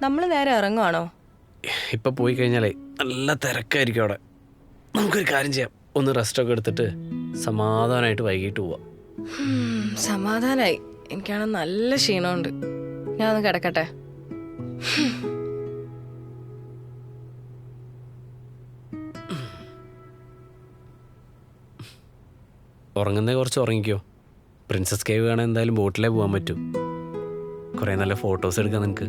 നമ്മൾ നേരെ ഇറങ്ങുവാണോ? ഇപ്പം പോയി കഴിഞ്ഞാലേ നല്ല തിരക്കായിരിക്കും അവിടെ. നമുക്കൊരു കാര്യം ചെയ്യാം, ഒന്ന് റെസ്റ്റൊക്കെ എടുത്തിട്ട് സമാധാനമായിട്ട് വൈകിട്ട് പോവാം. സമാധാനായി. എനിക്കാണ് നല്ല ക്ഷീണമുണ്ട്. ഞാൻ ഒന്ന് കിടക്കട്ടെ. ഉറങ്ങുന്നേ കുറച്ച് ഉറങ്ങിക്കോ. പ്രിൻസസ് കേവ് കാണാൻ എന്തായാലും ബോട്ടിലേ പോകാൻ പറ്റും. കുറേ നല്ല ഫോട്ടോസ് എടുക്കാം നിനക്ക്.